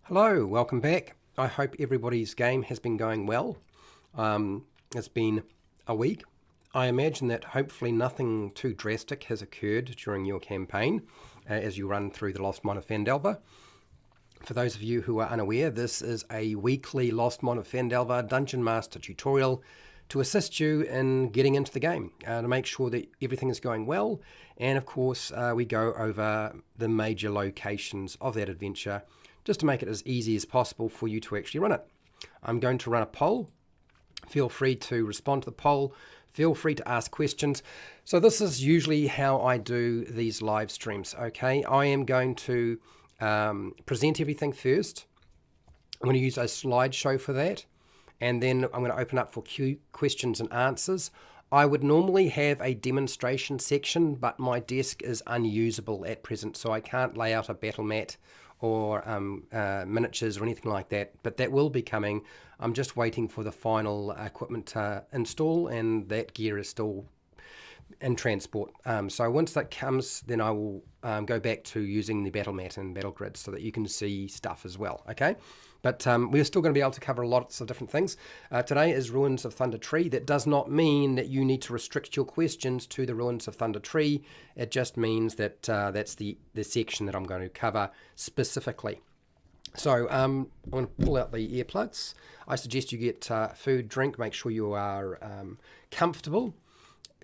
Hello, welcome back. I hope everybody's game has been going well. It's been a week. I imagine that hopefully nothing too drastic has occurred during your campaign as you run through the Lost Mine of Phandelver. For those of you who are unaware, this is a weekly Lost Mine of Phandelver Dungeon Master tutorial to assist you in getting into the game, to make sure that everything is going well. And of course, we go over the major locations of that adventure just to make it as easy as possible for you to actually run it. I'm going to run a poll. Feel free to respond to the poll. Feel free to ask questions. So this is usually how I do these live streams, okay? I am going to present everything first. I'm going to use a slideshow for that. And then I'm going to open up for questions and answers. I would normally have a demonstration section, but my desk is unusable at present, so I can't lay out a battle mat or miniatures or anything like that, but that will be coming. I'm just waiting for the final equipment to install, and that gear is still in transport. So once that comes, then I will go back to using the battle mat and battle grid so that you can see stuff as well, okay? But we're still going to be able to cover lots of different things. Today is Ruins of Thundertree. That does not mean that you need to restrict your questions to the Ruins of Thundertree. It just means that that's the section that I'm going to cover specifically. So I'm going to pull out the earplugs. I suggest you get food, drink, make sure you are comfortable.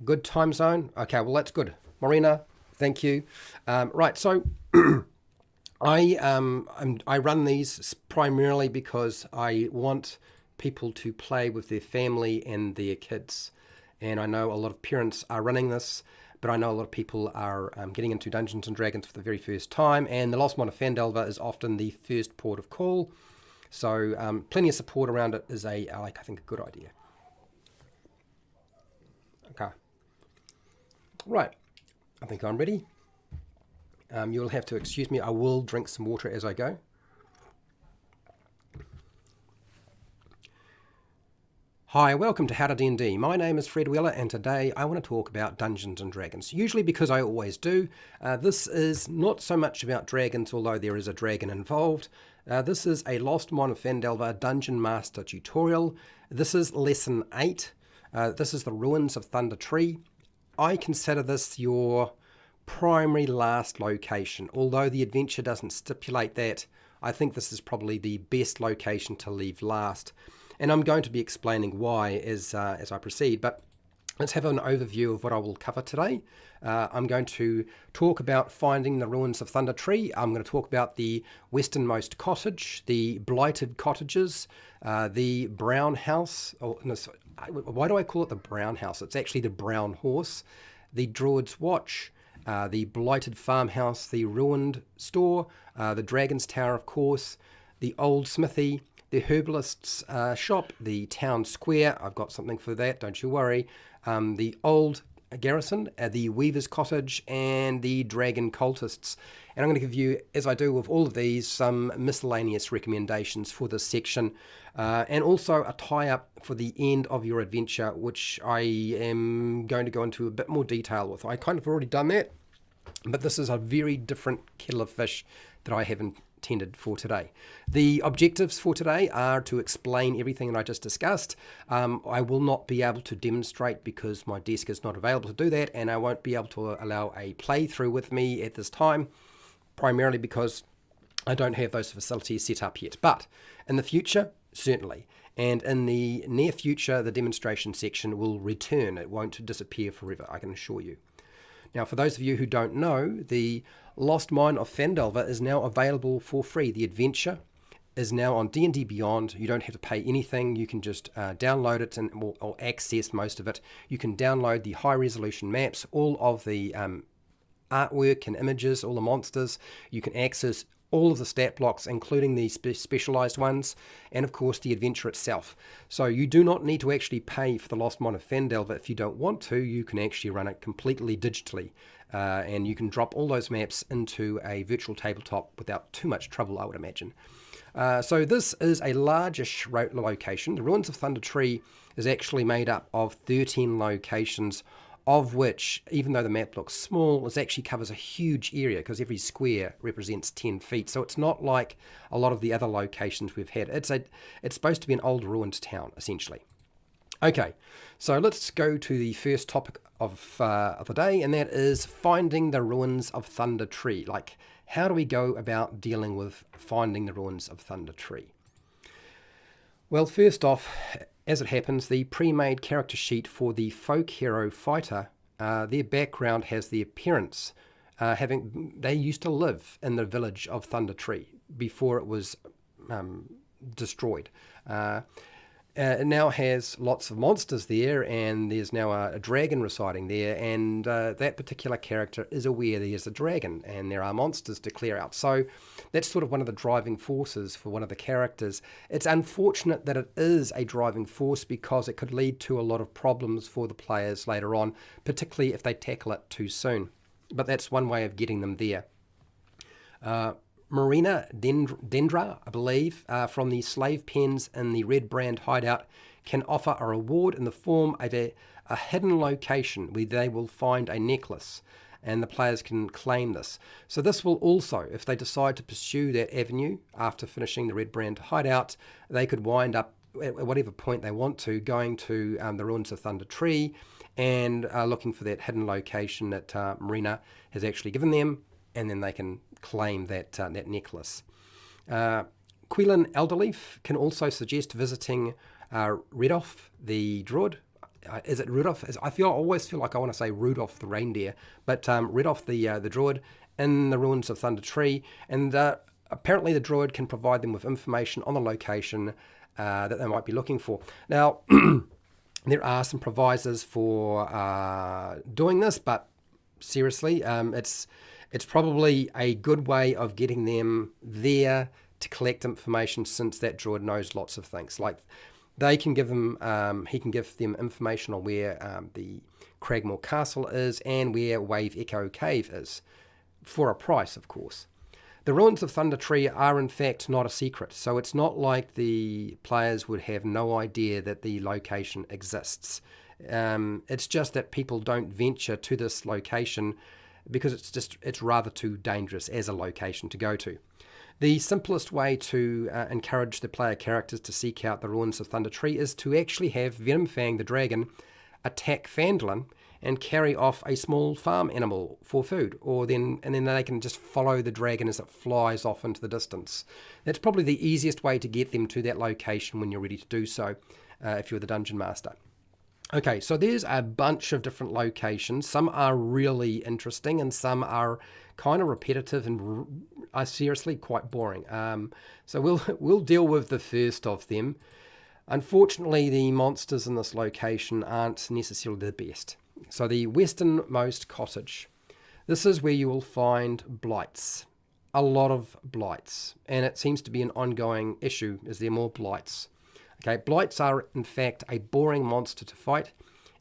Good time zone. Okay, well, that's good. Marina, thank you. Right, so I run these primarily because I want people to play with their family and their kids. And I know a lot of parents are running this, but I know a lot of people are getting into Dungeons & Dragons for the very first time, and the Lost Mine of Phandelver is often the first port of call. So plenty of support around it is I think, a good idea. Okay. Right, I think I'm ready. You'll have to excuse me. I will drink some water as I go. Hi, welcome to How to D&D. My name is Fred Wheeler, and today I want to talk about Dungeons & Dragons. Usually, because I always do, this is not so much about dragons, although there is a dragon involved. This is a Lost Mine of Phandelver Dungeon Master tutorial. This is Lesson 8. This is the Ruins of Thundertree. I consider this your primary last location. Although the adventure doesn't stipulate that, I think this is probably the best location to leave last. And I'm going to be explaining why as I proceed. But let's have an overview of what I will cover today. I'm going to talk about finding the Ruins of Thundertree. I'm going to talk about the westernmost cottage, the blighted cottages, the brown house. Oh, no, why do I call it the brown house? It's actually the brown horse, the druid's watch, the blighted farmhouse, the ruined store, the dragon's tower, of course, the old smithy, the herbalist's shop, the town square. I've got something for that, don't you worry. The old garrison, the weaver's cottage, and the dragon cultists. And I'm going to give you, as I do with all of these, some miscellaneous recommendations for this section, and also a tie-up for the end of your adventure, which I am going to go into a bit more detail with. I kind of already done that, but this is a very different kettle of fish that I have intended for today. The objectives for today are to explain everything that I just discussed. I will not be able to demonstrate because my desk is not available to do that, and I won't be able to allow a playthrough with me at this time, primarily because I don't have those facilities set up yet. But in the future, certainly. And in the near future, the demonstration section will return. It won't disappear forever, I can assure you. Now, for those of you who don't know, the Lost Mine of Phandelver is now available for free. The adventure is now on D&D Beyond. You don't have to pay anything. You can just download it or access most of it. You can download the high-resolution maps, all of the artwork and images, all the monsters. You can access all of the stat blocks, including the specialized ones, and of course the adventure itself. So you do not need to actually pay for the Lost Mine of Phandelver if you don't want to. You can actually run it completely digitally, and you can drop all those maps into a virtual tabletop without too much trouble, I would imagine. So this is a largish location. The Ruins of Thundertree is actually made up of 13 locations of which, even though the map looks small, it actually covers a huge area because every square represents 10 feet. So it's not like a lot of the other locations we've had. It's supposed to be an old ruined town, essentially. Okay, so let's go to the first topic of the day, and that is finding the ruins of Thundertree. Like, how do we go about dealing with finding the ruins of Thundertree? Well, first off, as it happens, the pre-made character sheet for the folk hero fighter, their background has the appearance they used to live in the village of Thundertree before it was destroyed. It now has lots of monsters there, and there's now a dragon residing there, and that particular character is aware there's a dragon and there are monsters to clear out. So that's sort of one of the driving forces for one of the characters. It's unfortunate that it is a driving force because it could lead to a lot of problems for the players later on, particularly if they tackle it too soon. But that's one way of getting them there. Marina Dendra, I believe, from the slave pens in the Red Brand hideout, can offer a reward in the form of a hidden location where they will find a necklace, and the players can claim this. So this will also, if they decide to pursue that avenue after finishing the Red Brand hideout, they could wind up at whatever point they want to, going to the ruins of Thundertree and looking for that hidden location that Marina has actually given them, and then they can claim that necklace. Quillan Elderleaf can also suggest visiting Rudolph the druid. Is it Rudolph? I always feel like I want to say Rudolph the reindeer, but Rudolph the druid in the ruins of Thundertree, and apparently the druid can provide them with information on the location that they might be looking for. Now, there are some provisos for doing this, but seriously, it's probably a good way of getting them there to collect information, since that druid knows lots of things. Like, they can give them, he can give them information on where the Cragmore Castle is and where Wave Echo Cave is, for a price, of course. The ruins of Thundertree are in fact not a secret, so it's not like the players would have no idea that the location exists. It's just that people don't venture to this location because it's rather too dangerous as a location to go to. The simplest way to encourage the player characters to seek out the ruins of Thundertree is to actually have Venomfang the dragon attack Phandalin and carry off a small farm animal for food, and then they can just follow the dragon as it flies off into the distance. That's probably the easiest way to get them to that location when you're ready to do so, if you're the dungeon master. Okay, so there's a bunch of different locations. Some are really interesting and some are kind of repetitive and are seriously quite boring. So we'll deal with the first of them. Unfortunately, the monsters in this location aren't necessarily the best. So the westernmost cottage. This is where you will find blights. A lot of blights. And it seems to be an ongoing issue as there are more blights. Okay, blights are in fact a boring monster to fight,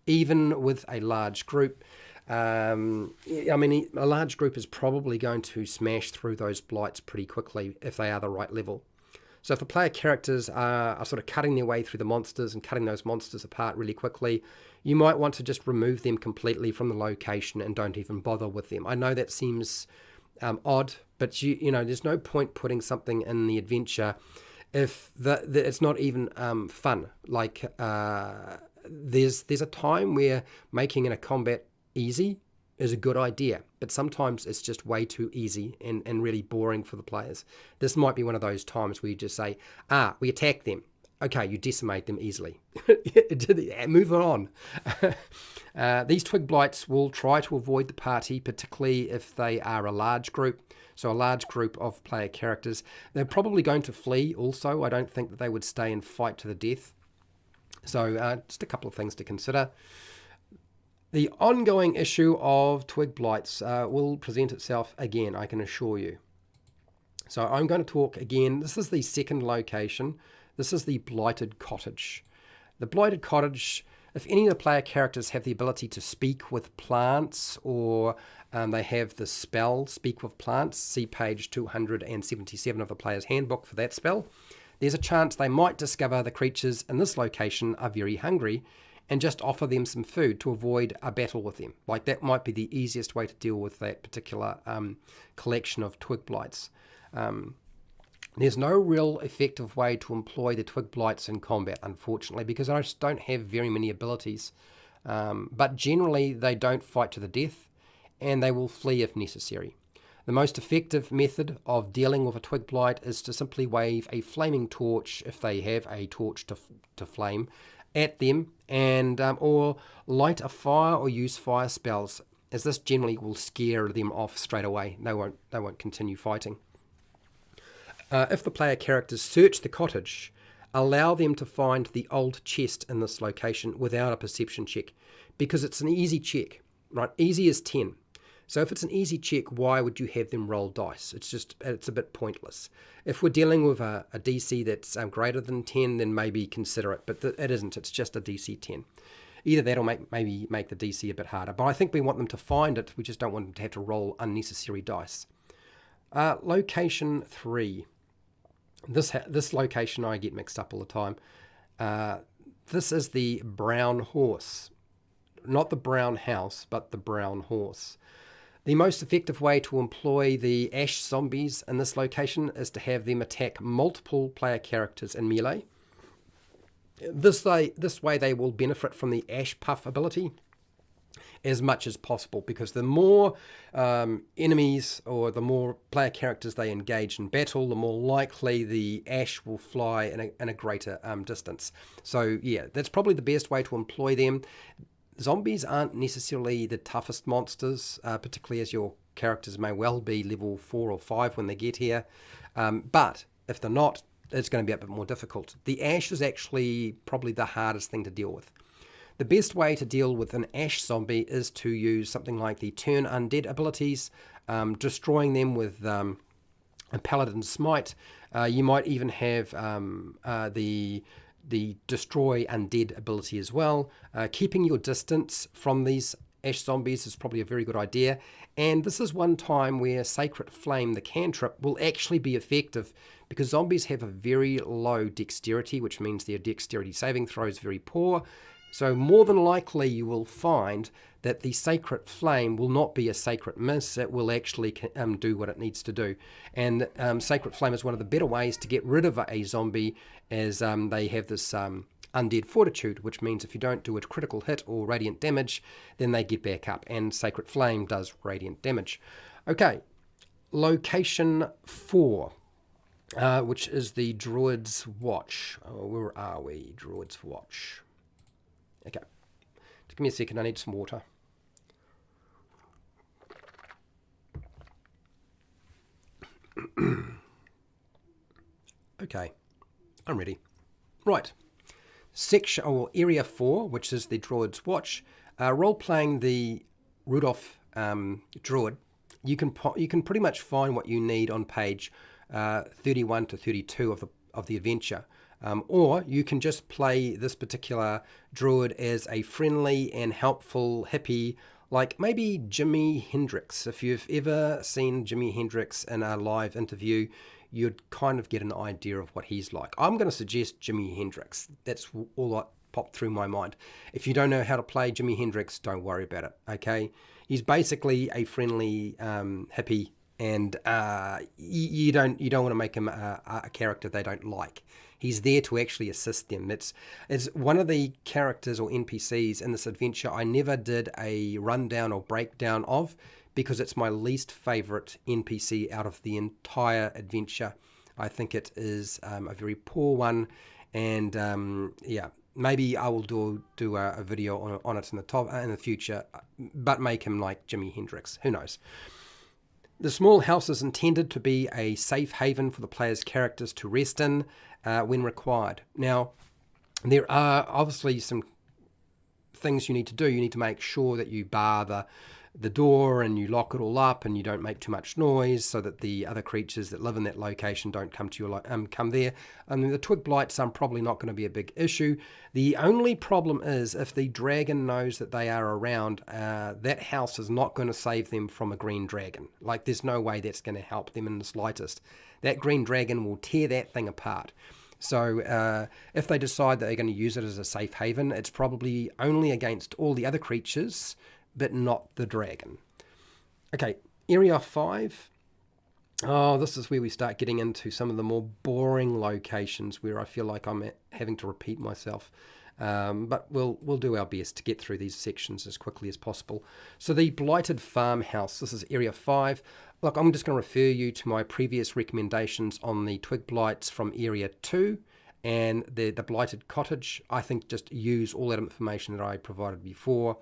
even with a large group. I mean, a large group is probably going to smash through those blights pretty quickly if they are the right level. So if the player characters are sort of cutting their way through the monsters and cutting those monsters apart really quickly, you might want to just remove them completely from the location and don't even bother with them. I know that seems odd, but you know, there's no point putting something in the adventure if it's not even fun. Like, there's a time where making a combat easy is a good idea, but sometimes it's just way too easy and really boring for the players. This might be one of those times where you just say, we attack them. Okay, you decimate them easily. Move on. These twig blights will try to avoid the party, particularly if they are a large group. So a large group of player characters. They're probably going to flee also. I don't think that they would stay and fight to the death. So just a couple of things to consider. The ongoing issue of twig blights will present itself again, I can assure you. So I'm going to talk again. This is the second location. This is the blighted cottage. The blighted cottage, if any of the player characters have the ability to speak with plants, or they have the spell Speak with Plants, see page 277 of the player's handbook for that spell, there's a chance they might discover the creatures in this location are very hungry and just offer them some food to avoid a battle with them. Like, that might be the easiest way to deal with that particular collection of twig blights. There's no real effective way to employ the twig blights in combat, unfortunately, because I just don't have very many abilities. But generally, they don't fight to the death, and they will flee if necessary. The most effective method of dealing with a twig blight is to simply wave a flaming torch, if they have a torch to flame, at them, and or light a fire or use fire spells, as this generally will scare them off straight away. They won't continue fighting. If the player characters search the cottage, allow them to find the old chest in this location without a perception check, because it's an easy check, right? Easy is 10. So if it's an easy check, why would you have them roll dice? It's a bit pointless. If we're dealing with a DC that's greater than 10, then maybe consider it, but it isn't. It's just a DC 10. Either that or maybe make the DC a bit harder. But I think we want them to find it. We just don't want them to have to roll unnecessary dice. Location 3. This location I get mixed up all the time. This is the brown horse. Not the brown house, but the brown horse. The most effective way to employ the ash zombies in this location is to have them attack multiple player characters in melee. This way they will benefit from the ash puff ability as much as possible, because the more enemies or the more player characters they engage in battle, the more likely the ash will fly in a greater distance. So yeah, that's probably the best way to employ them. Zombies aren't necessarily the toughest monsters, particularly as your characters may well be level 4 or 5 when they get here. But if they're not, it's going to be a bit more difficult. The ash is actually probably the hardest thing to deal with. The best way to deal with an ash zombie is to use something like the turn undead abilities, destroying them with a paladin smite. You might even have the destroy undead ability as well. Keeping your distance from these ash zombies is probably a very good idea, and this is one time where Sacred Flame, the cantrip, will actually be effective, because zombies have a very low dexterity, which means their dexterity saving throw is very poor. So more than likely you will find that the Sacred Flame will not be a sacred miss. It will actually do what it needs to do. And Sacred Flame is one of the better ways to get rid of a zombie, as they have this undead fortitude, which means if you don't do a critical hit or radiant damage, then they get back up, and Sacred Flame does radiant damage. Okay, location 4, which is the Druid's Watch. Oh, where are we? Druid's Watch. Okay, just give me a second, I need some water. Okay, I'm ready. Right, section or area 4, which is the Druid's Watch. Role-playing the Rudolph Druid, you can pretty much find what you need on page 31 to 32 of the adventure. Or you can just play this particular druid as a friendly and helpful hippie, like maybe Jimi Hendrix. If you've ever seen Jimi Hendrix in a live interview, you'd kind of get an idea of what he's like. I'm going to suggest Jimi Hendrix. That's all that popped through my mind. If you don't know how to play Jimi Hendrix, don't worry about it, okay? He's basically a friendly hippie, and you don't want to make him a character they don't like. He's there to actually assist them. It's one of the characters or NPCs in this adventure I never did a rundown or breakdown of, because it's my least favorite NPC out of the entire adventure. I think it is a very poor one, and yeah, maybe I will do a video on it in the future, but make him like Jimi Hendrix. Who knows? The small house is intended to be a safe haven for the player's characters to rest in when required. Now, there are obviously some things you need to do. You need to make sure that you bar the door and you lock it all up, and you don't make too much noise so that the other creatures that live in that location don't come to your come there. And the twig blights are probably not going to be a big issue. The only problem is if the dragon knows that they are around, that house is not going to save them from a green dragon. Like, there's no way that's going to help them in the slightest. That green dragon will tear that thing apart. So if they decide that they're going to use it as a safe haven, it's probably only against all the other creatures, but not the dragon. Okay, Area 5. Oh, this is where we start getting into some of the more boring locations where I feel like I'm having to repeat myself. But we'll do our best to get through these sections as quickly as possible. So the blighted farmhouse, this is Area 5. Look, I'm just going to refer you to my previous recommendations on the twig blights from Area 2 and the blighted cottage. I think just use all that information that I provided before.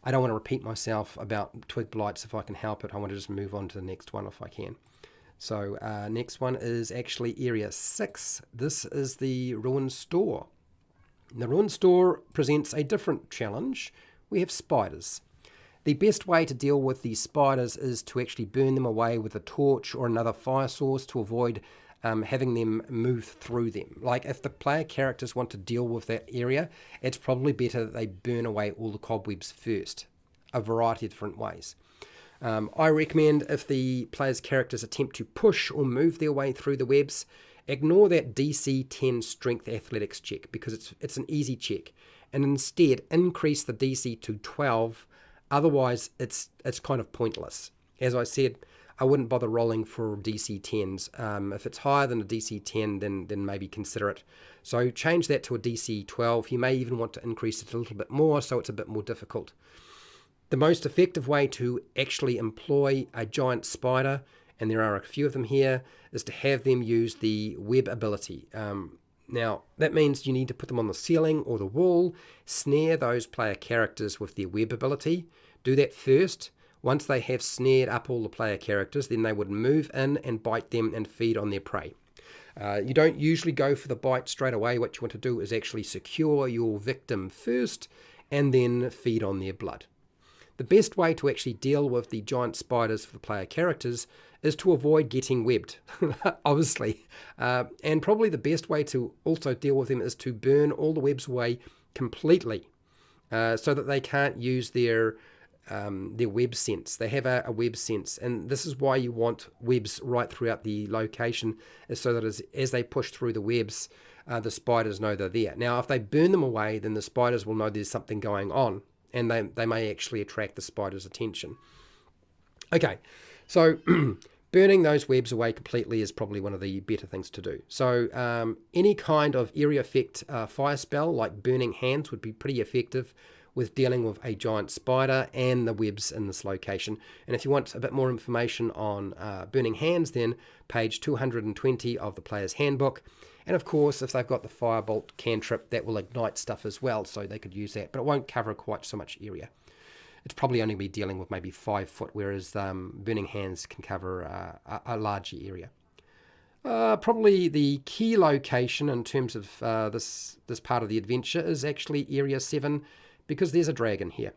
I don't want to repeat myself about twig blights if I can help it. I want to just move on to the next one if I can. So next one is actually Area 6. This is the ruined store. The ruined store presents a different challenge. We have spiders. The best way to deal with these spiders is to actually burn them away with a torch or another fire source to avoid having them move through them. Like if the player characters want to deal with that area, it's probably better that they burn away all the cobwebs first. A variety of different ways. I recommend if the player's characters attempt to push or move their way through the webs, ignore that DC 10 strength athletics check because it's an easy check, and instead increase the DC to 12. Otherwise, it's kind of pointless. As I said, I wouldn't bother rolling for DC 10s. If it's higher than a DC 10, then maybe consider it. So change that to a DC 12. You may even want to increase it a little bit more so it's a bit more difficult. The most effective way to actually employ a giant spider, and there are a few of them here, is to have them use the web ability. Now, that means you need to put them on the ceiling or the wall, snare those player characters with their web ability. Do that first. Once they have snared up all the player characters, then they would move in and bite them and feed on their prey. You don't usually go for the bite straight away. What you want to do is actually secure your victim first and then feed on their blood. The best way to actually deal with the giant spiders for the player characters is to avoid getting webbed, obviously. And probably the best way to also deal with them is to burn all the webs away completely so that they can't use their web sense. They have a web sense, and this is why you want webs right throughout the location, is so that as they push through the webs, the spiders know they're there. Now, if they burn them away, then the spiders will know there's something going on, and they may actually attract the spider's attention. Okay, so burning those webs away completely is probably one of the better things to do. So any kind of area effect fire spell, like Burning Hands, would be pretty effective with dealing with a giant spider and the webs in this location. And if you want a bit more information on Burning Hands, then page 220 of the player's handbook. And of course, if they've got the Firebolt cantrip, that will ignite stuff as well, so they could use that, but it won't cover quite so much area. It's probably only be dealing with maybe 5 foot, whereas Burning Hands can cover a larger area. Probably the key location in terms of this part of the adventure is actually Area 7, because there's a dragon here.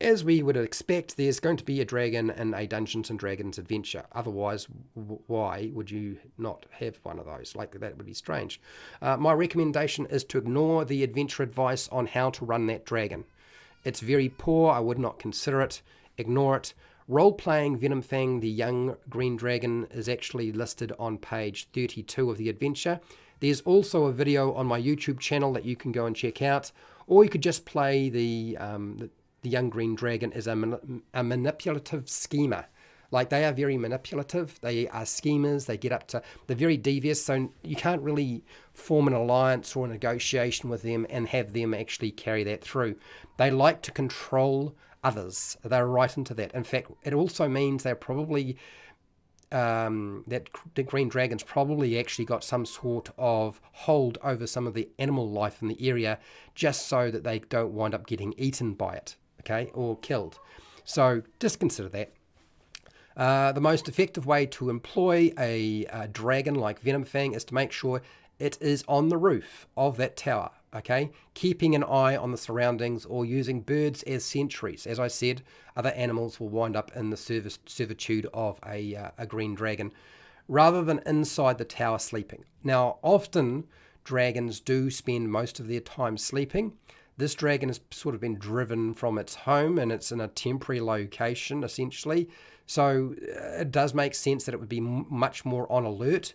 As we would expect, there's going to be a dragon in a Dungeons & Dragons adventure. Otherwise, why would you not have one of those? Like, that would be strange. My recommendation is to ignore the adventure advice on how to run that dragon. It's very poor. I would not consider it. Ignore it. Role-playing Venomfang, the young green dragon, is actually listed on page 32 of the adventure. There's also a video on my YouTube channel that you can go and check out. Or you could just play the young green dragon as a manipulative schemer. Like, they are very manipulative. They are schemers. They get up to... They're very devious, so you can't really form an alliance or a negotiation with them and have them actually carry that through. They like to control others. They're right into that. In fact, it also means they're probably... that the green dragon's probably actually got some sort of hold over some of the animal life in the area, just so that they don't wind up getting eaten by it, okay, or killed. So just consider that. The most effective way to employ a dragon like Venomfang is to make sure it is on the roof of that tower, okay, keeping an eye on the surroundings or using birds as sentries. As I said, other animals will wind up in the servitude of a green dragon rather than inside the tower sleeping. Now, often dragons do spend most of their time sleeping. This dragon has sort of been driven from its home, and it's in a temporary location, essentially. So it does make sense that it would be much more on alert.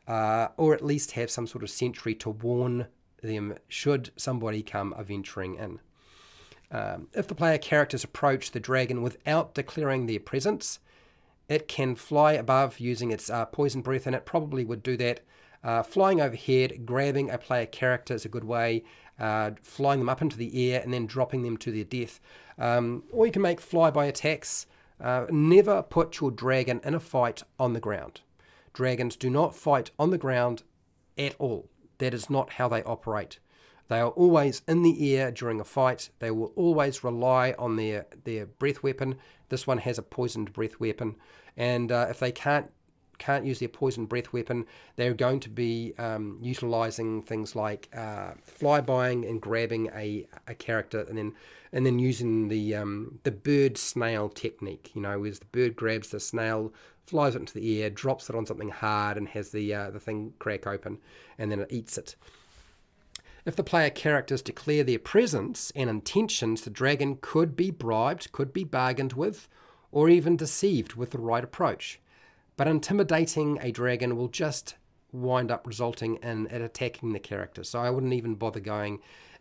or at least have some sort of sentry to warn them should somebody come venturing in. If the player characters approach the dragon without declaring their presence, it can fly above using its poison breath, and it probably would do that. Flying overhead, grabbing a player character is a good way, flying them up into the air and then dropping them to their death. Or you can make flyby attacks. Never put your dragon in a fight on the ground. Dragons do not fight on the ground at all. That is not how they operate. They are always in the air during a fight. They will always rely on their breath weapon. This one has a poisoned breath weapon. And if they can't use their poisoned breath weapon, they're going to be utilizing things like flybying and grabbing a character, and then using the bird snail technique. You know, as the bird grabs the snail, flies it into the air, drops it on something hard, and has the thing crack open, and then it eats it. If the player characters declare their presence and intentions, the dragon could be bribed, could be bargained with, or even deceived with the right approach. But intimidating a dragon will just wind up resulting in it attacking the character. So I wouldn't even bother going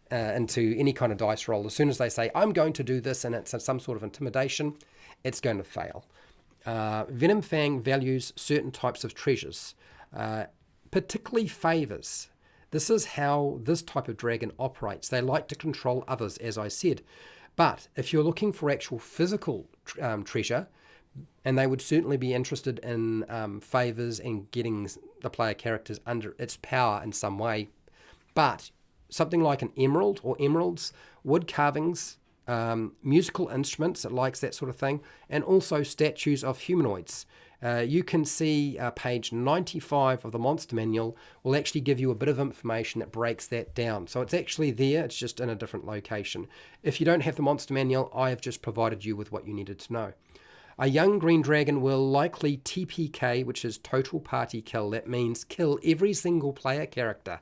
into any kind of dice roll. As soon as they say, I'm going to do this, and it's some sort of intimidation, it's going to fail. Venom Fang values certain types of treasures, particularly favors. This is how this type of dragon operates. They like to control others, as I said. But if you're looking for actual physical treasure, and they would certainly be interested in favors and getting the player characters under its power in some way. But something like an emerald or emeralds, wood carvings, musical instruments, it likes that sort of thing, and also statues of humanoids. You can see page 95 of the Monster Manual will actually give you a bit of information that breaks that down. So it's actually there, it's just in a different location. If you don't have the Monster Manual, I have just provided you with what you needed to know. A young green dragon will likely TPK, which is total party kill. That means kill every single player character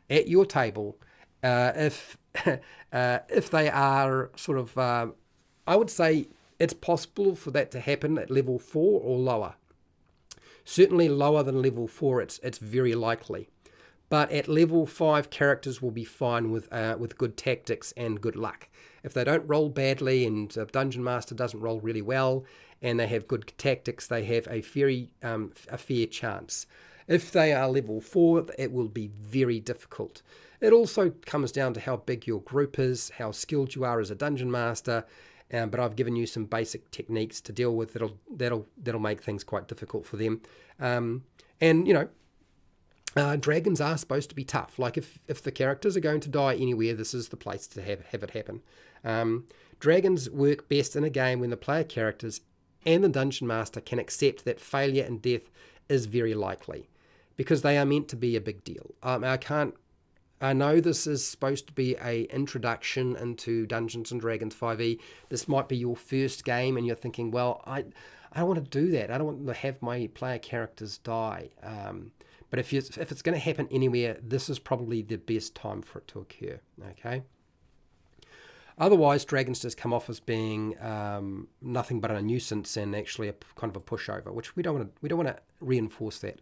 at your table if they are sort of, I would say it's possible for that to happen at level 4 or lower. Certainly lower than level 4, it's very likely. But at level 5, characters will be fine with good tactics and good luck. If they don't roll badly and the Dungeon Master doesn't roll really well and they have good tactics, they have a fair chance. If they are level 4, it will be very difficult. It also comes down to how big your group is, how skilled you are as a Dungeon Master, but I've given you some basic techniques to deal with that'll make things quite difficult for them. And you know, dragons are supposed to be tough. Like if the characters are going to die anywhere, this is the place to have it happen. Dragons work best in a game when the player characters and the Dungeon Master can accept that failure and death is very likely, because they are meant to be a big deal. I know this is supposed to be a introduction into Dungeons and Dragons 5e. This might be your first game and you're thinking, well, I don't want to do that. I don't want to have my player characters die. But if it's going to happen anywhere, this is probably the best time for it to occur. Okay. Otherwise, dragons just come off as being nothing but a nuisance and actually a kind of a pushover, which we don't want to reinforce that.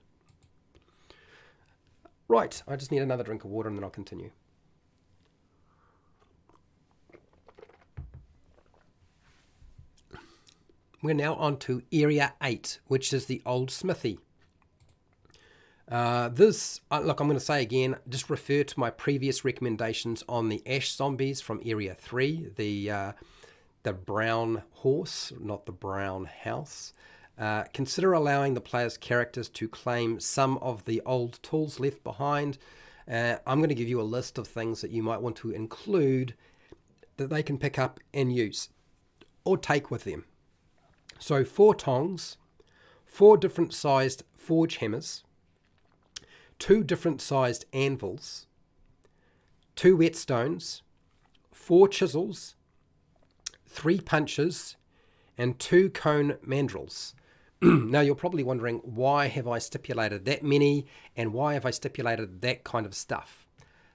Right, I just need another drink of water and then I'll continue. We're now on to Area 8, which is the Old Smithy. Look, I'm going to say again, just refer to my previous recommendations on the Ash Zombies from Area 3, the brown horse, not the brown house. Consider allowing the player's characters to claim some of the old tools left behind. I'm going to give you a list of things that you might want to include that they can pick up and use or take with them. So 4 tongs, 4 different sized forge hammers, 2 different sized anvils, 2 whetstones, 4 chisels, 3 punches, and 2 cone mandrels. Now you're probably wondering, why have I stipulated that many and why have I stipulated that kind of stuff?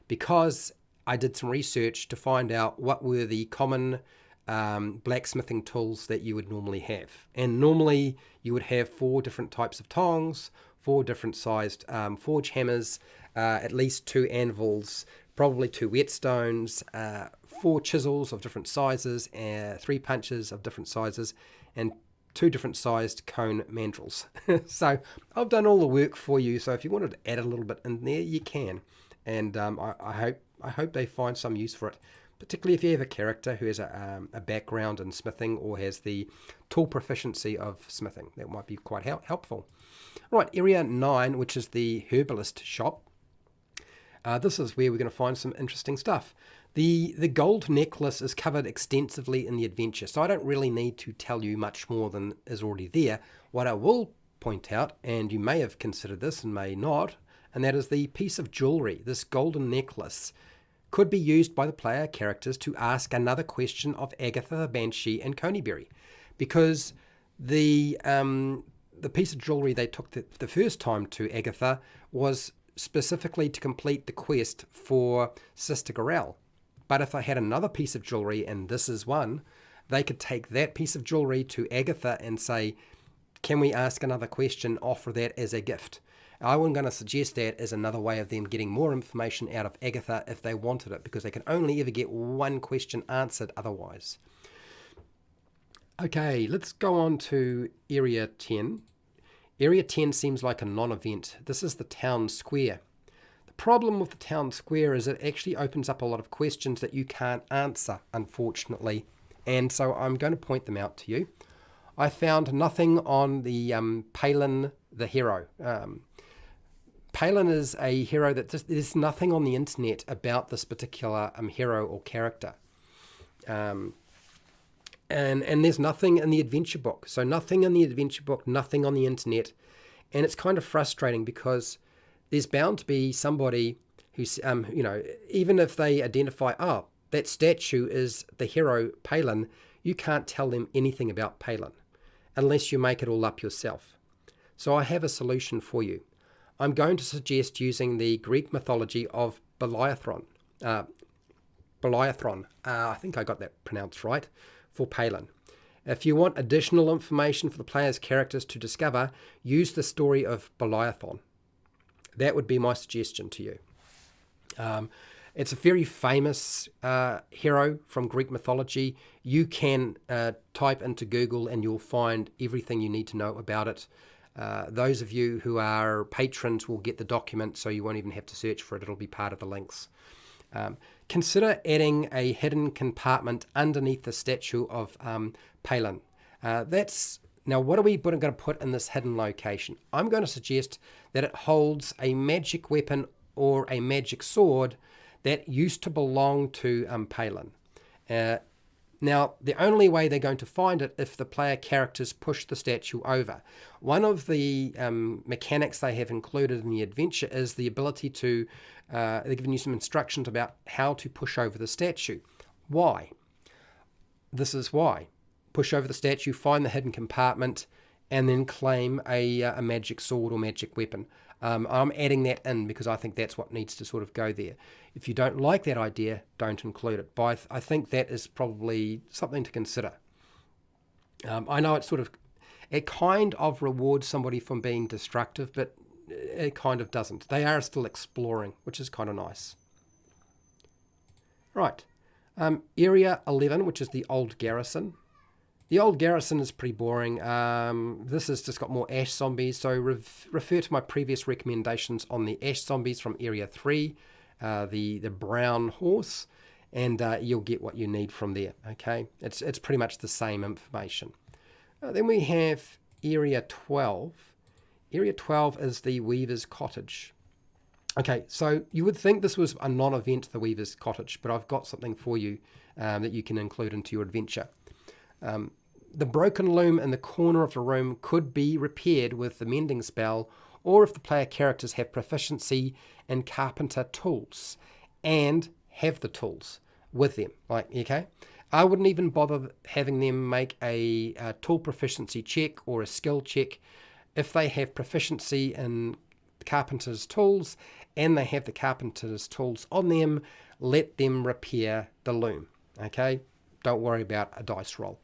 Because I did some research to find out what were the common blacksmithing tools that you would normally have. And normally you would have 4 different types of tongs, 4 different sized forge hammers, at least 2 anvils, probably 2 whetstones, 4 chisels of different sizes, 3 punches of different sizes, and 2 different sized cone mandrels. So I've done all the work for you, so if you wanted to add a little bit in there, you can. And I hope they find some use for it, particularly if you have a character who has a background in smithing or has the tool proficiency of smithing. That might be quite helpful. Right, Area 9, which is the herbalist shop. This is where we're going to find some interesting stuff. The gold necklace is covered extensively in the adventure, so I don't really need to tell you much more than is already there. What I will point out, and you may have considered this and may not, and that is the piece of jewellery. This golden necklace could be used by the player characters to ask another question of Agatha the Banshee and Conyberry, because the piece of jewellery they took the first time to Agatha was specifically to complete the quest for Sister Gorel. But if they had another piece of jewellery, and this is one, they could take that piece of jewellery to Agatha and say, can we ask another question, offer that as a gift? I wasn't going to suggest that as another way of them getting more information out of Agatha if they wanted it, because they can only ever get one question answered otherwise. Okay, let's go on to Area 10. Area 10 seems like a non-event. This is the town square. The problem with the town square is it actually opens up a lot of questions that you can't answer, unfortunately. And so I'm going to point them out to you. I found nothing on the Palin the hero. Palin is a hero that there's nothing on the internet about this particular hero or character. And there's nothing in the adventure book. So nothing in the adventure book, nothing on the internet. And it's kind of frustrating because there's bound to be somebody who's, even if they identify, oh, that statue is the hero Palin, you can't tell them anything about Palin unless you make it all up yourself. So I have a solution for you. I'm going to suggest using the Greek mythology of Blighted. I think I got that pronounced right, for Palin. If you want additional information for the player's characters to discover, use the story of Blighted. That would be my suggestion to you. It's a very famous hero from Greek mythology. You can type into Google and you'll find everything you need to know about it. Those of you who are patrons will get the document, so you won't even have to search for it. It'll be part of the links. Consider adding a hidden compartment underneath the statue of Palin. Now, what are we going to put in this hidden location? I'm going to suggest that it holds a magic weapon or a magic sword that used to belong to Palin. Now, the only way they're going to find it if the player characters push the statue over. One of the mechanics they have included in the adventure is the ability to, they're giving you some instructions about how to push over the statue. Why? This is why. Push over the statue, find the hidden compartment, and then claim a magic sword or magic weapon. I'm adding that in because I think that's what needs to sort of go there. If you don't like that idea, don't include it. But I think that is probably something to consider. I know it kind of rewards somebody from being destructive, but it kind of doesn't. They are still exploring, which is kind of nice. Right. Area 11, which is the old garrison. The old garrison is pretty boring. This has just got more ash zombies, so refer to my previous recommendations on the ash zombies from Area 3, the brown horse, and you'll get what you need from there, okay? It's pretty much the same information. Then we have Area 12. Area 12 is the Weaver's Cottage. Okay, so you would think this was a non-event, the Weaver's Cottage, but I've got something for you that you can include into your adventure. The broken loom in the corner of the room could be repaired with the mending spell, or if the player characters have proficiency in carpenter tools and have the tools with them. Okay, I wouldn't even bother having them make a tool proficiency check or a skill check. If they have proficiency in carpenter's tools and they have the carpenter's tools on them, let them repair the loom. Okay, don't worry about a dice roll.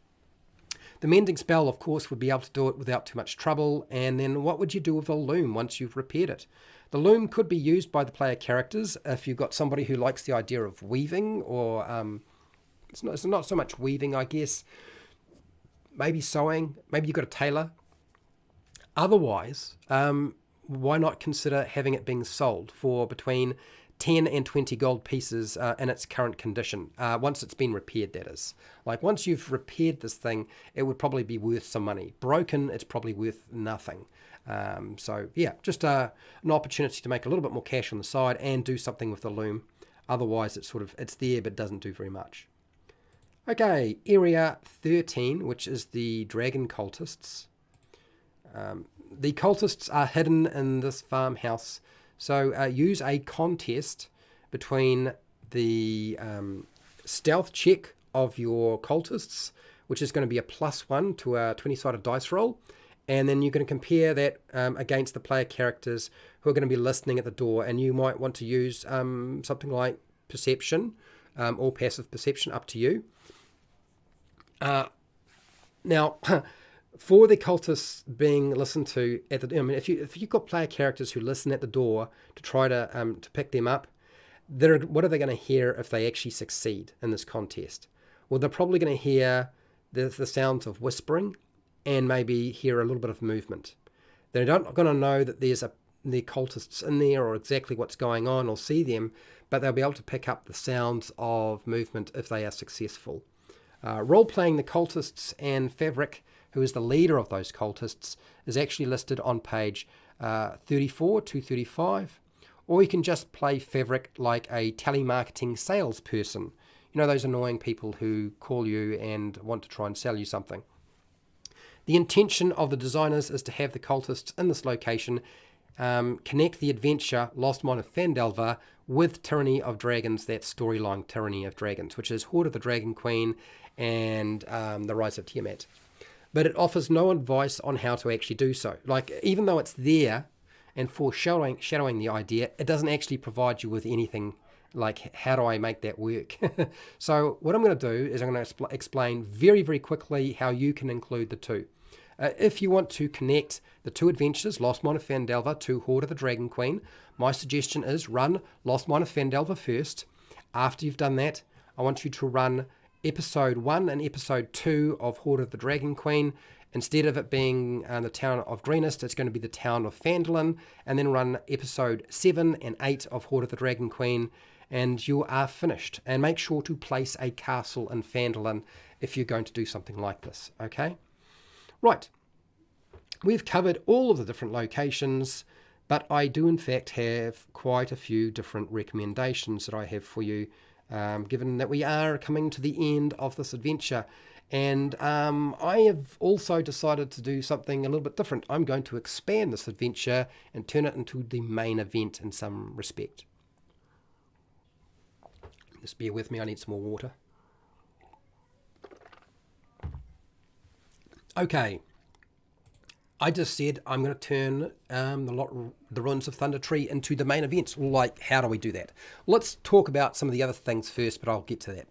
The mending spell, of course, would be able to do it without too much trouble. And then what would you do with a loom once you've repaired it? The loom could be used by the player characters if you've got somebody who likes the idea of weaving, or it's not so much weaving, I guess. Maybe sewing. Maybe you've got a tailor. Otherwise, why not consider having it being sold for between 10 and 20 gold pieces in its current condition, once it's been repaired, that is. Like, once you've repaired this thing, it would probably be worth some money. Broken, it's probably worth nothing. So, yeah, just an opportunity to make a little bit more cash on the side and do something with the loom. Otherwise, it's there, but doesn't do very much. Okay, Area 13, which is the dragon cultists. The cultists are hidden in this farmhouse. So use a contest between the stealth check of your cultists, which is going to be a +1 to a 20-sided dice roll. And then you're going to compare that against the player characters who are going to be listening at the door. And you might want to use something like perception or passive perception, up to you. Now, for the cultists being listened to at the, if you've got player characters who listen at the door to try to pick them up, what are they going to hear if they actually succeed in this contest? Well, they're probably going to hear the sounds of whispering and maybe hear a little bit of movement. They're not going to know that the cultists in there or exactly what's going on or see them, but they'll be able to pick up the sounds of movement if they are successful. Role-playing the cultists and Fabric, who is the leader of those cultists, is actually listed on page 34 to 35. Or you can just play Fabric like a telemarketing salesperson. You know, those annoying people who call you and want to try and sell you something. The intention of the designers is to have the cultists in this location connect the adventure Lost Mine of Phandelver with Tyranny of Dragons, that storyline Tyranny of Dragons, which is Horde of the Dragon Queen and the Rise of Tiamat. But it offers no advice on how to actually do so. Like, even though it's there and foreshadowing the idea, it doesn't actually provide you with anything like, how do I make that work? So what I'm going to do is I'm going to explain very, very quickly how you can include the two. If you want to connect the two adventures, Lost Mine of Phandelver to Horde of the Dragon Queen, my suggestion is run Lost Mine of Phandelver first. After you've done that, I want you to run Episode 1 and Episode 2 of Horde of the Dragon Queen. Instead of it being the town of Greenest, it's going to be the town of Phandalin, and then run Episode 7 and 8 of Horde of the Dragon Queen, and you are finished. And make sure to place a castle in Phandalin if you're going to do something like this, okay? Right, we've covered all of the different locations, but I do in fact have quite a few different recommendations that I have for you, given that we are coming to the end of this adventure. And I have also decided to do something a little bit different. I'm going to expand this adventure and turn it into the main event in some respect. Just bear with me, I need some more water. Okay, I just said I'm going to turn the Ruins of Thundertree into the main event. Like, how do we do that? Let's talk about some of the other things first, but I'll get to that.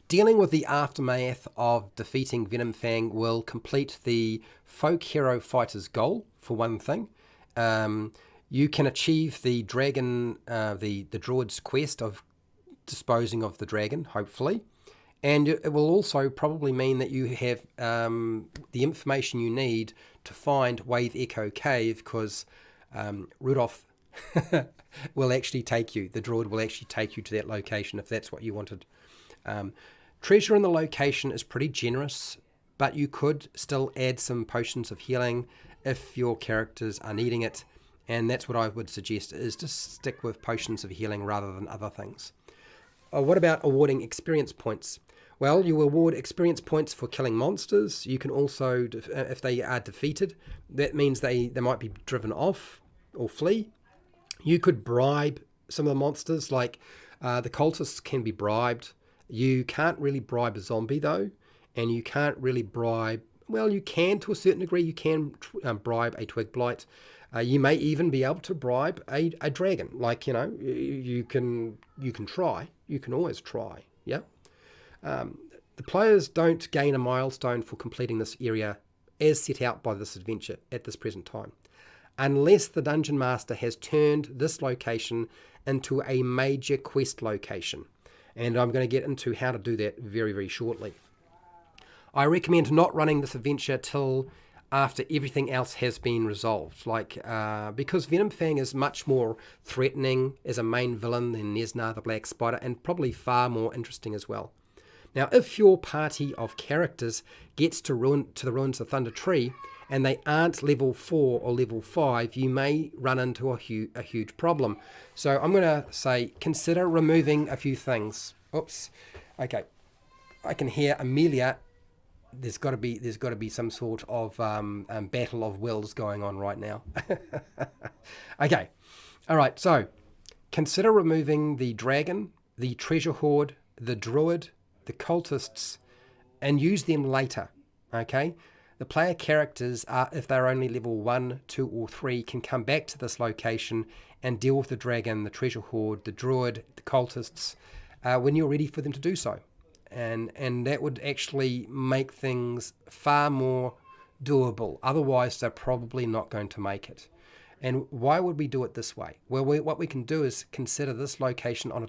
Dealing with the aftermath of defeating Venomfang will complete the folk hero fighter's goal, for one thing. You can achieve the dragon, the druid's quest of disposing of the dragon, hopefully. And it will also probably mean that you have the information you need to find Wave Echo Cave, because Rudolph will actually take you. The druid will actually take you to that location if that's what you wanted. Treasure in the location is pretty generous, but you could still add some potions of healing if your characters are needing it. And that's what I would suggest, is just stick with potions of healing rather than other things. What about awarding experience points? Well, you award experience points for killing monsters. You can also, if they are defeated, that means they might be driven off or flee. You could bribe some of the monsters, like the cultists can be bribed. You can't really bribe a zombie, though, and you can't really bribe, well, you can to a certain degree. You can bribe a twig blight. You may even be able to bribe a dragon. Like, you know, you can try. You can always try, yeah? The players don't gain a milestone for completing this area as set out by this adventure at this present time, unless the Dungeon Master has turned this location into a major quest location. And I'm going to get into how to do that very, very shortly. I recommend not running this adventure till after everything else has been resolved, because Venomfang is much more threatening as a main villain than Nesna the Black Spider, and probably far more interesting as well. Now, if your party of characters gets to the ruins of Thundertree and they aren't level 4 or level 5, you may run into a huge problem. So I'm going to say consider removing a few things. Oops. Okay. I can hear Amelia. There's got to be some sort of battle of wills going on right now. Okay. All right. So consider removing the dragon, the treasure hoard, the druid, the cultists, and use them later. Okay. The player characters are, if they're only level 1, 2, or 3, can come back to this location and deal with the dragon, the treasure hoard, the druid, the cultists, when you're ready for them to do so. And that would actually make things far more doable. Otherwise, they're probably not going to make it. And why would we do it this way? Well, what we can do is consider this location on a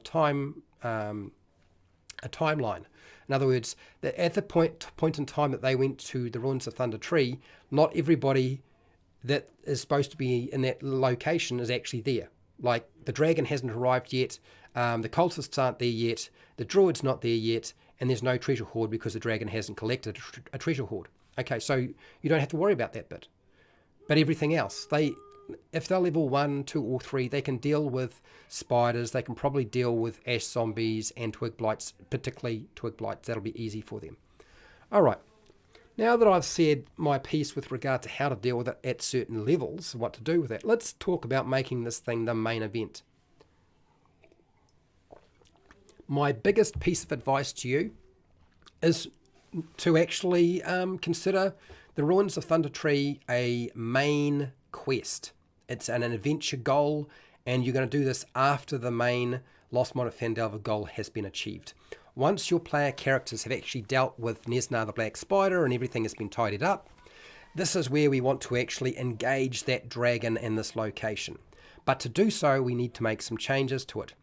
timeline. In other words, that at the point in time that they went to the ruins of Thundertree, not everybody that is supposed to be in that location is actually there. Like, the dragon hasn't arrived yet, the cultists aren't there yet, the druid's not there yet, and there's no treasure hoard because the dragon hasn't collected a treasure hoard. Okay, so you don't have to worry about that bit. But everything else, if they're level 1, 2, or 3, they can deal with spiders, they can probably deal with ash zombies and twig blights, particularly twig blights. That'll be easy for them. All right, now that I've said my piece with regard to how to deal with it at certain levels, what to do with it, let's talk about making this thing the main event. My biggest piece of advice to you is to actually consider the ruins of Thundertree a main quest. It's an adventure goal, and you're going to do this after the main Lost Mine of Phandelver goal has been achieved. Once your player characters have actually dealt with Nesna the Black Spider and everything has been tidied up, this is where we want to actually engage that dragon in this location. But to do so, we need to make some changes to it.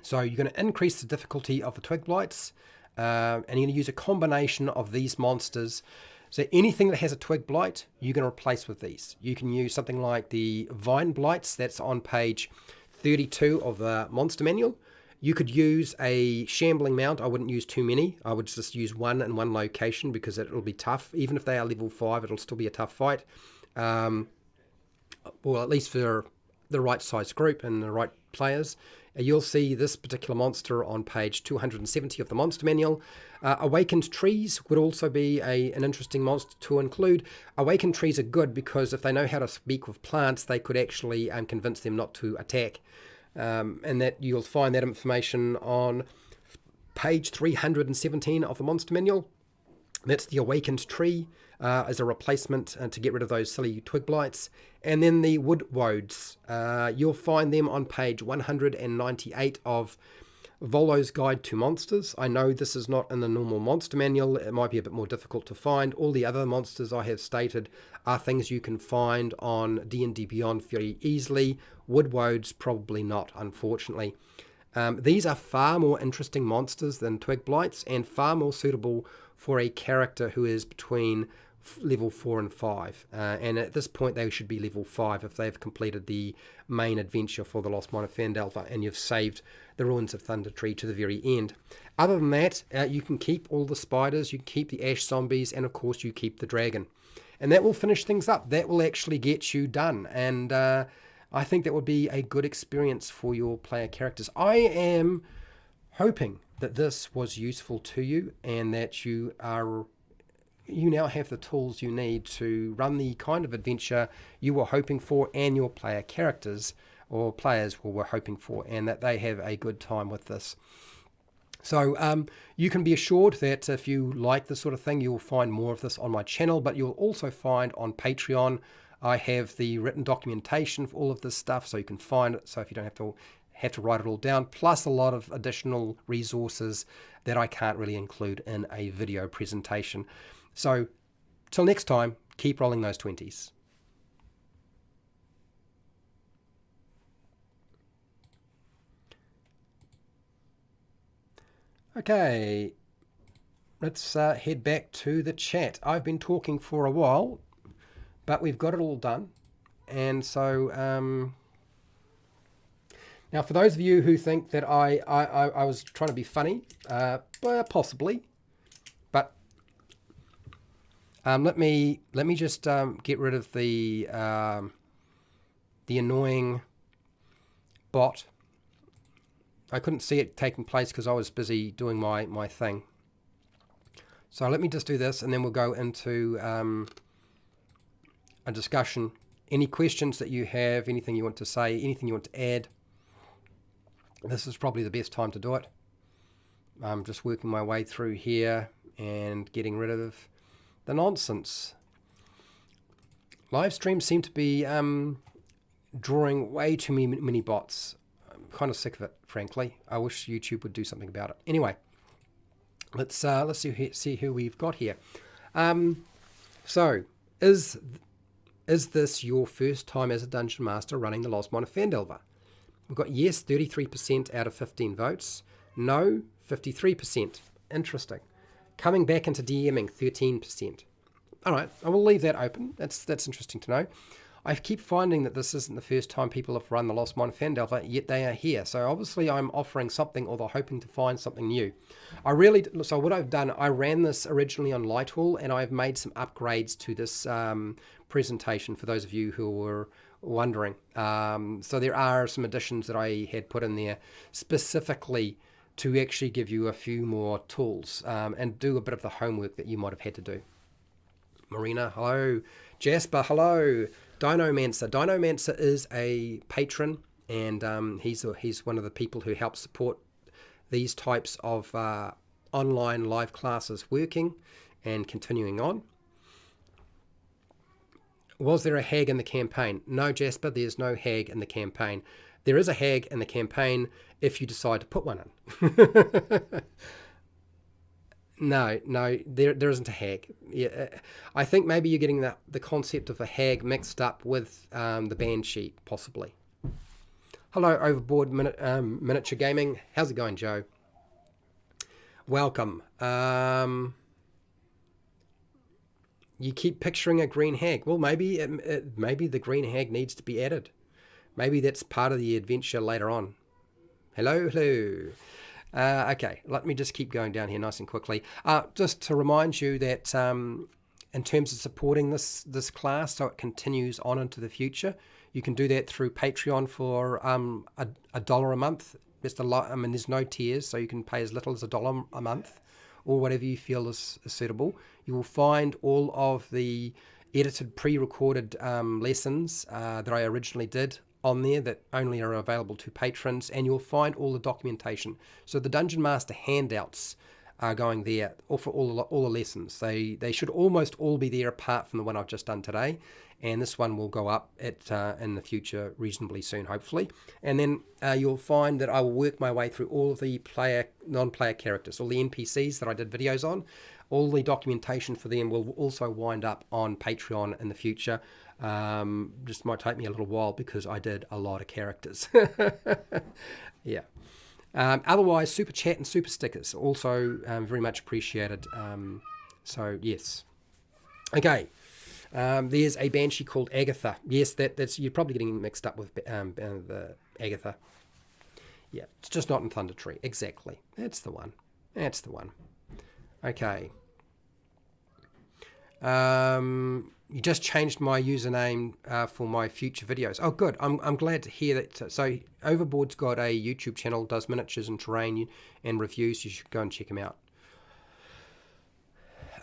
So you're going to increase the difficulty of the twig blights, and you're going to use a combination of these monsters. So anything that has a twig blight, you're going to replace with these. You can use something like the vine blights, that's on page 32 of the monster manual. You could use a shambling mount. I wouldn't use too many. I would just use one in one location because it'll be tough. Even if they are level 5, it'll still be a tough fight. Well, at least for the right size group and the right players. You'll see this particular monster on page 270 of the monster manual. Awakened trees would also be an interesting monster to include. Awakened trees are good because if they know how to speak with plants, they could actually convince them not to attack. And that you'll find that information on page 317 of the monster manual. That's the awakened tree as a replacement to get rid of those silly twig blights. And then the wood woads. You'll find them on page 198 of Volo's Guide to Monsters. I know this is not in the normal monster manual. It might be a bit more difficult to find. All the other monsters I have stated are things you can find on D&D Beyond very easily. Wood woads, probably not, unfortunately. These are far more interesting monsters than twig blights and far more suitable for a character who is between level 4 and 5. And at this point, they should be level 5 if they've completed the main adventure for the Lost Mine of Phandelver and you've saved the ruins of Thundertree to the very end. Other than that, you can keep all the spiders, you can keep the ash zombies, and of course you keep the dragon. And that will finish things up. That will actually get you done. And I think that would be a good experience for your player characters. I am hoping that this was useful to you and that you now have the tools you need to run the kind of adventure you were hoping for and your player characters or players were hoping for, and that they have a good time with this. So you can be assured that if you like this sort of thing, you'll find more of this on my channel, but you'll also find on Patreon, I have the written documentation for all of this stuff, so you can find it. So if you don't have to have to write it all down, plus a lot of additional resources that I can't really include in a video presentation. So till next time, keep rolling those 20s. Okay, let's head back to the chat. I've been talking for a while, but we've got it all done. And so now for those of you who think that I was trying to be funny, well, possibly, but let me just get rid of the annoying bot. I couldn't see it taking place because I was busy doing my thing. So let me just do this, and then we'll go into a discussion. Any questions that you have, anything you want to say, anything you want to add, this is probably the best time to do it. I'm just working my way through here and getting rid of the nonsense. Live streams seem to be drawing way too many bots. I'm kind of sick of it, frankly. I wish YouTube would do something about it. Anyway, let's see who we've got here. So, is this your first time as a Dungeon Master running the Lost Mine of Phandelver? We've got yes, 33% out of 15 votes. No, 53%. Interesting. Coming back into DMing, 13%. All right, I will leave that open. That's interesting to know. I keep finding that this isn't the first time people have run the Lost Mine of Phandelver, yet they are here. So obviously I'm offering something, or they're hoping to find something new. So what I've done, I ran this originally on Lighthall, and I've made some upgrades to this presentation for those of you who were wondering. So there are some additions that I had put in there specifically to actually give you a few more tools and do a bit of the homework that you might have had to do. Marina, hello. Jasper, hello. Dinomancer. Dinomancer is a patron, and he's one of the people who helps support these types of online live classes working and continuing on. Was there a hag in the campaign? No, Jasper, there's no hag in the campaign. There is a hag in the campaign if you decide to put one in. No, there isn't a hag. Yeah, I think maybe you're getting the concept of a hag mixed up with the banshee, possibly. Hello, Overboard Miniature Gaming. How's it going, Joe? Welcome. You keep picturing a green hag. Well, maybe maybe the green hag needs to be added. Maybe that's part of the adventure later on. Hello. Okay, let me just keep going down here nice and quickly. Just to remind you that in terms of supporting this class, so it continues on into the future, you can do that through Patreon for $1 a month. Just a lot. I mean, there's no tiers, so you can pay as little as $1 a month, or whatever you feel is suitable. You will find all of the edited, pre-recorded lessons that I originally did on there that only are available to patrons, and you'll find all the documentation. So the Dungeon Master handouts are going there, or for all the lessons. They should almost all be there, apart from the one I've just done today, and this one will go up in the future reasonably soon, hopefully. And then you'll find that I will work my way through all of the non-player characters, all the NPCs that I did videos on. All the documentation for them will also wind up on Patreon in the future. Just might take me a little while because I did a lot of characters. Yeah. Otherwise, super chat and super stickers also very much appreciated. So yes. Okay. There's a banshee called Agatha. Yes, that's you're probably getting mixed up with the Agatha. Yeah, it's just not in Thundertree. Exactly. That's the one. Okay. You just changed my username for my future videos. Oh, good. I'm glad to hear that. So Overboard's got a YouTube channel, does miniatures and terrain and reviews. You should go and check him out.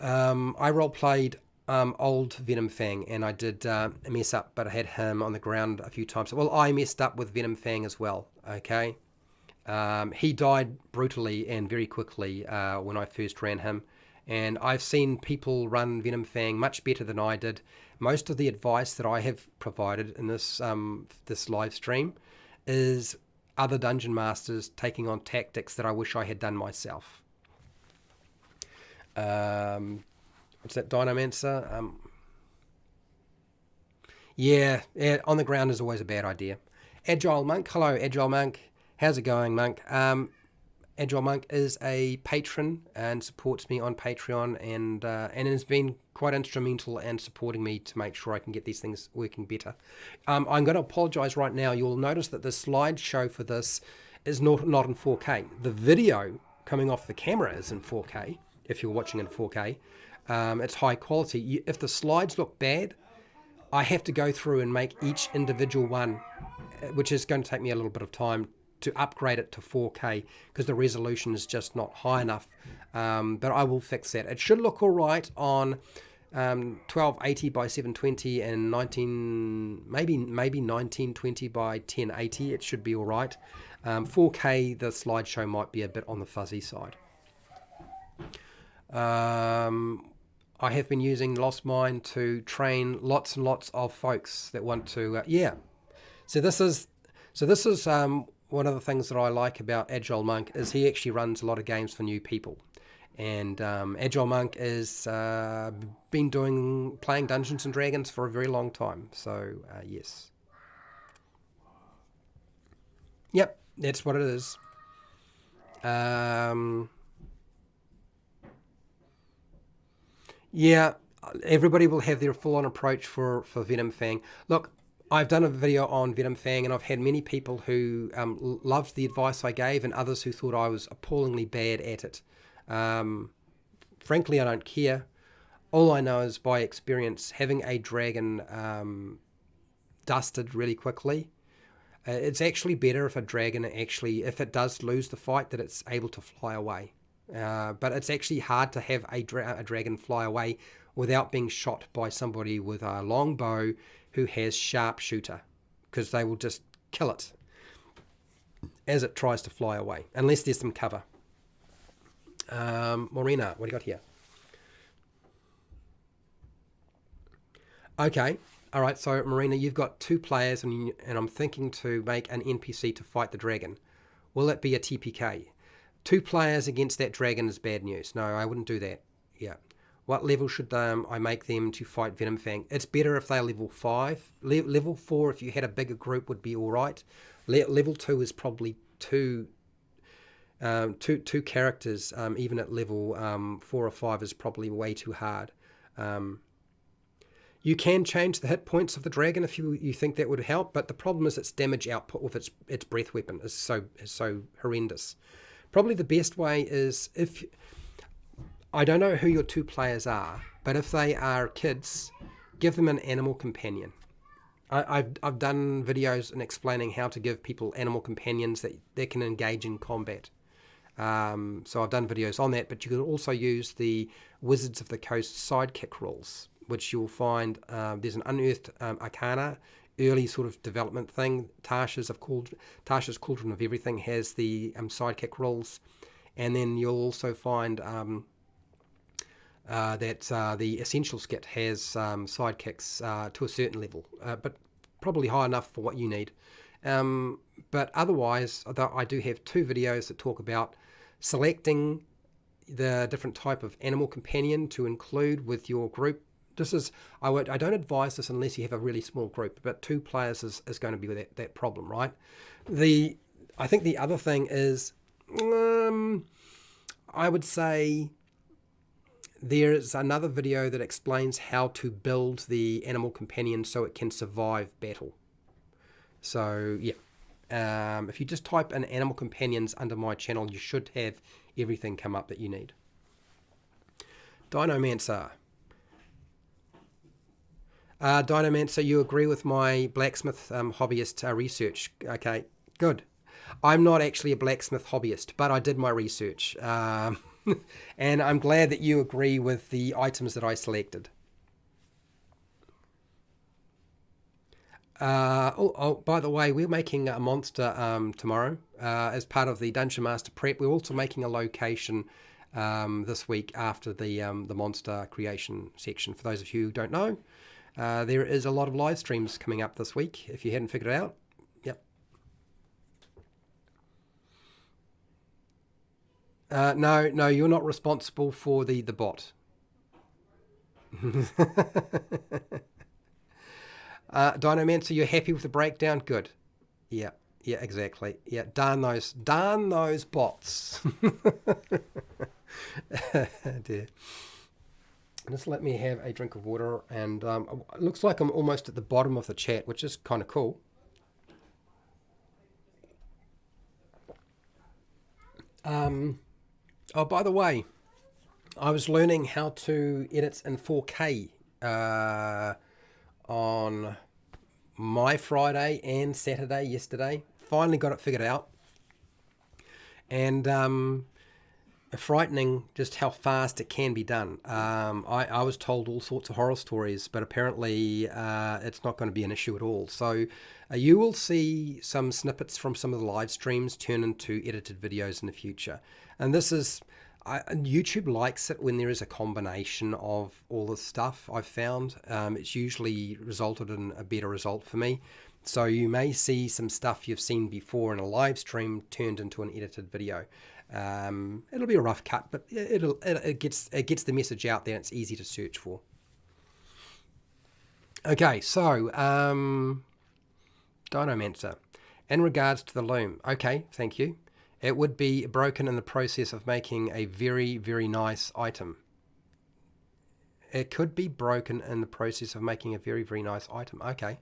I role-played old Venom Fang, and I did mess up, but I had him on the ground a few times. Well, I messed up with Venom Fang as well, okay? He died brutally and very quickly when I first ran him. And I've seen people run Venom Fang much better than I did. Most of the advice that I have provided in this this live stream is other dungeon masters taking on tactics that I wish I had done myself. What's that, Dynamancer? Yeah, on the ground is always a bad idea. Agile Monk, hello Agile Monk. How's it going, Monk? Agile Monk is a patron and supports me on Patreon, and has been quite instrumental in supporting me to make sure I can get these things working better. I'm going to apologise right now. You'll notice that the slideshow for this is not in 4K. The video coming off the camera is in 4K, if you're watching in 4K. It's high quality. If the slides look bad, I have to go through and make each individual one, which is going to take me a little bit of time to upgrade it to 4K because the resolution is just not high enough. But I will fix that. It should look all right on 1280 by 720 and maybe 1920 by 1080. It should be all right. 4K, the slideshow might be a bit on the fuzzy side. I have been using Lost Mine to train lots and lots of folks that want to, So this is one of the things that I like about Agile Monk is he actually runs a lot of games for new people. And Agile Monk is been playing Dungeons and Dragons for a very long time. So yes. Yep, that's what it is. Yeah, everybody will have their full-on approach for Venom Fang. Look, I've done a video on Venom Fang, and I've had many people who loved the advice I gave, and others who thought I was appallingly bad at it. Frankly, I don't care. All I know is by experience, having a dragon dusted really quickly, it's actually better if a dragon if it does lose the fight, that it's able to fly away. But it's actually hard to have a dragon fly away without being shot by somebody with a long bow who has sharpshooter, because they will just kill it as it tries to fly away, unless there's some cover. Morena, what do you got here? Okay, all right, so Marina, you've got 2 players, and I'm thinking to make an NPC to fight the dragon. Will it be a TPK? 2 players against that dragon is bad news. No, I wouldn't do that. Yeah. What level should I make them to fight Venom Fang? It's better if they're level 5. Level 4, if you had a bigger group, would be all right. Level 2 is probably two characters. Even at level 4 or 5 is probably way too hard. You can change the hit points of the dragon if you think that would help, but the problem is its damage output with its breath weapon is so horrendous. Probably the best way is I don't know who your 2 players are, but if they are kids, give them an animal companion. I've done videos in explaining how to give people animal companions that can engage in combat. So I've done videos on that, but you can also use the Wizards of the Coast sidekick rules, which you'll find there's an unearthed arcana, early sort of development thing. Tasha's Cauldron of Everything has the sidekick rules, and then you'll also find that the Essentials kit has sidekicks to a certain level, but probably high enough for what you need. But otherwise, I do have 2 videos that talk about selecting the different type of animal companion to include with your group. I don't advise this unless you have a really small group, but 2 players is going to be that problem, right? I think the other thing is, I would say there's another video that explains how to build the animal companion so it can survive battle. So yeah, if you just type in animal companions under my channel, you should have everything come up that you need. Dinomancer. Dinomancer, you agree with my blacksmith hobbyist research. Okay, good. I'm not actually a blacksmith hobbyist, but I did my research. And I'm glad that you agree with the items that I selected. By the way, we're making a monster tomorrow as part of the Dungeon Master prep. We're also making a location this week after the monster creation section. For those of you who don't know, there is a lot of live streams coming up this week, if you hadn't figured it out. Yep. No, you're not responsible for the bot. Dinomancer, you're happy with the breakdown? Good. Yeah, yeah, exactly. Yeah, darn those bots. Dear. Just let me have a drink of water, and it looks like I'm almost at the bottom of the chat, which is kind of cool. Oh, by the way, I was learning how to edit in 4K on my Friday and Saturday yesterday. Finally got it figured out. And frightening just how fast it can be done. I was told all sorts of horror stories, but apparently it's not going to be an issue at all. So you will see some snippets from some of the live streams turn into edited videos in the future. And this is... YouTube likes it when there is a combination of all this stuff, I've found. It's usually resulted in a better result for me. So you may see some stuff you've seen before in a live stream turned into an edited video. It'll be a rough cut, but it gets the message out there and it's easy to search for. Okay, so Dinomancer. In regards to the loom, okay, thank you. It would be broken in the process of making a very, very nice item. It could be broken in the process of making a very, very nice item. Okay.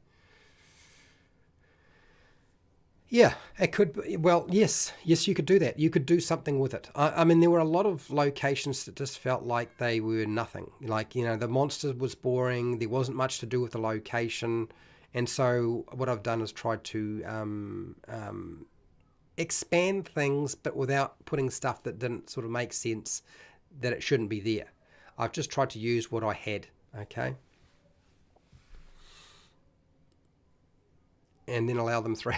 Yeah, it could be. Well, yes, you could do that. You could do something with it. I mean, there were a lot of locations that just felt like they were nothing. Like, the monster was boring. There wasn't much to do with the location. And so what I've done is tried to expand things, but without putting stuff that didn't sort of make sense, that it shouldn't be there. I've just tried to use what I had, okay? And then allow them through.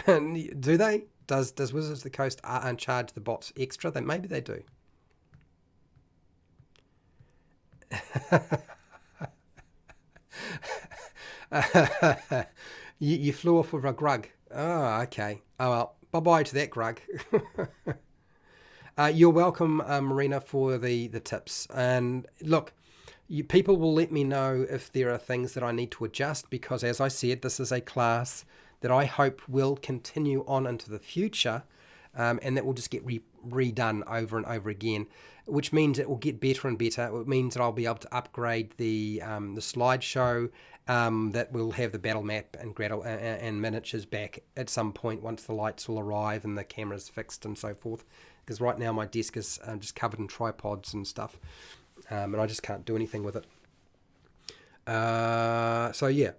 Do they? Does Wizards of the Coast charge the bots extra? Maybe they do. You flew off with a grug. Oh, okay. Oh, well, bye-bye to that grug. You're welcome, Marina, for the tips. And look, people will let me know if there are things that I need to adjust, because, as I said, this is a class that I hope will continue on into the future, and that will just get redone over and over again, which means it will get better and better. It means that I'll be able to upgrade the slideshow, that will have the battle map and miniatures back at some point once the lights will arrive and the camera's fixed and so forth. Because right now my desk is just covered in tripods and stuff, and I just can't do anything with it. So yeah.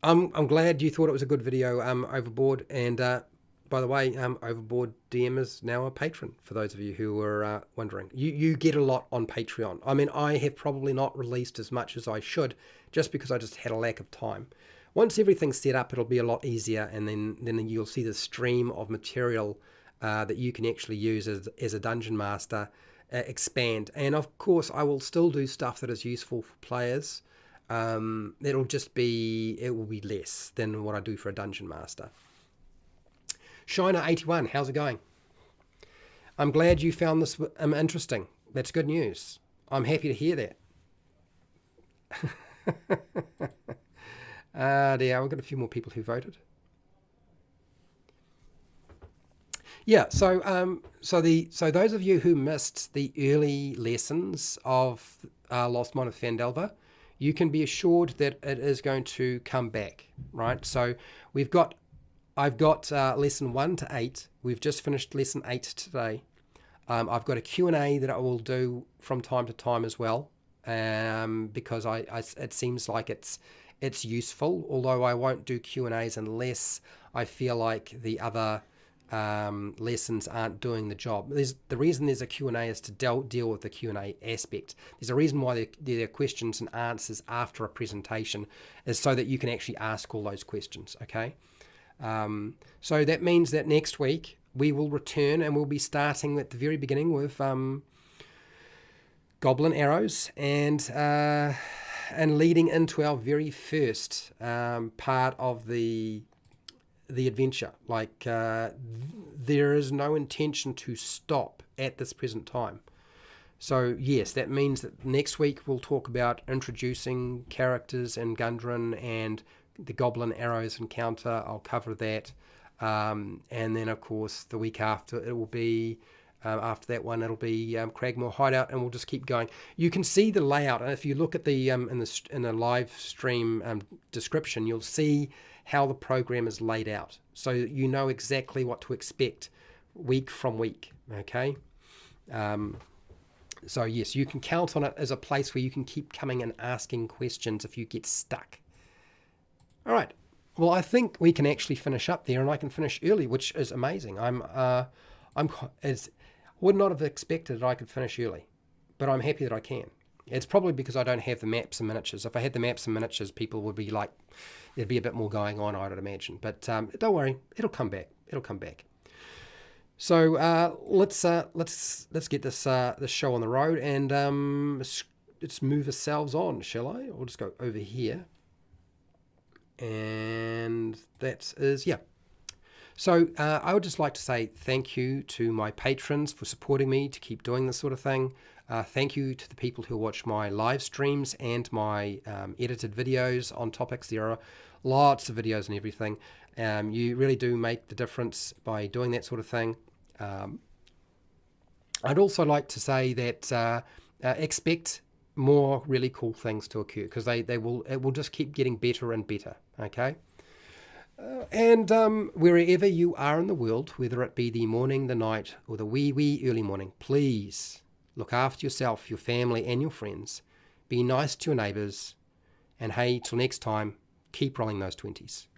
I'm glad you thought it was a good video, Overboard. And by the way, Overboard DM is now a patron, for those of you who were wondering. You get a lot on Patreon. I mean, I have probably not released as much as I should, just because I just had a lack of time. Once everything's set up, it'll be a lot easier, and then you'll see the stream of material that you can actually use as a dungeon master expand. And of course, I will still do stuff that is useful for players. It will be less than what I do for a dungeon master. Shiner81, how's it going? I'm glad you found this interesting. That's good news. I'm happy to hear that. Dear, we've got a few more people who voted. Yeah, so those of you who missed the early lessons of Lost Mine of Phandelver, you can be assured that it is going to come back, right? So I've got lesson 1 to 8. We've just finished lesson 8 today. I've got a Q&A that I will do from time to time as well, because it seems like it's useful, although I won't do Q&As unless I feel like the other lessons aren't doing the job. The reason there's a Q&A is to deal with the Q&A aspect. There's a reason why there are questions and answers after a presentation, is so that you can actually ask all those questions, okay? So that means that next week we will return, and we'll be starting at the very beginning with goblin arrows and and leading into our very first part of the adventure. Like there is no intention to stop at this present time. So yes, that means that next week we'll talk about introducing characters in Gundren and the Goblin Arrows encounter. I'll cover that. And then, of course, the week after, it will be, after that one, it'll be Cragmore Hideout, and we'll just keep going. You can see the layout, and if you look at the in the live stream description, you'll see how the program is laid out. So you know exactly what to expect week from week, okay? So yes, you can count on it as a place where you can keep coming and asking questions if you get stuck. All right. Well, I think we can actually finish up there, and I can finish early, which is amazing. Would not have expected that I could finish early, but I'm happy that I can. It's probably because I don't have the maps and miniatures. If I had the maps and miniatures, people would be like, there'd be a bit more going on, I would imagine. But don't worry, it'll come back. It'll come back. So let's get this show on the road, and let's move ourselves on, shall I? I'll just go over here, and that is So I would just like to say thank you to my patrons for supporting me to keep doing this sort of thing. Thank you to the people who watch my live streams and my edited videos on topics. There are lots of videos and everything. You really do make the difference by doing that sort of thing. I'd also like to say that expect more really cool things to occur, because it will just keep getting better and better. Okay. And wherever you are in the world, whether it be the morning, the night, or the wee early morning, please look after yourself, your family, and your friends. Be nice to your neighbours. And hey, till next time, keep rolling those 20s.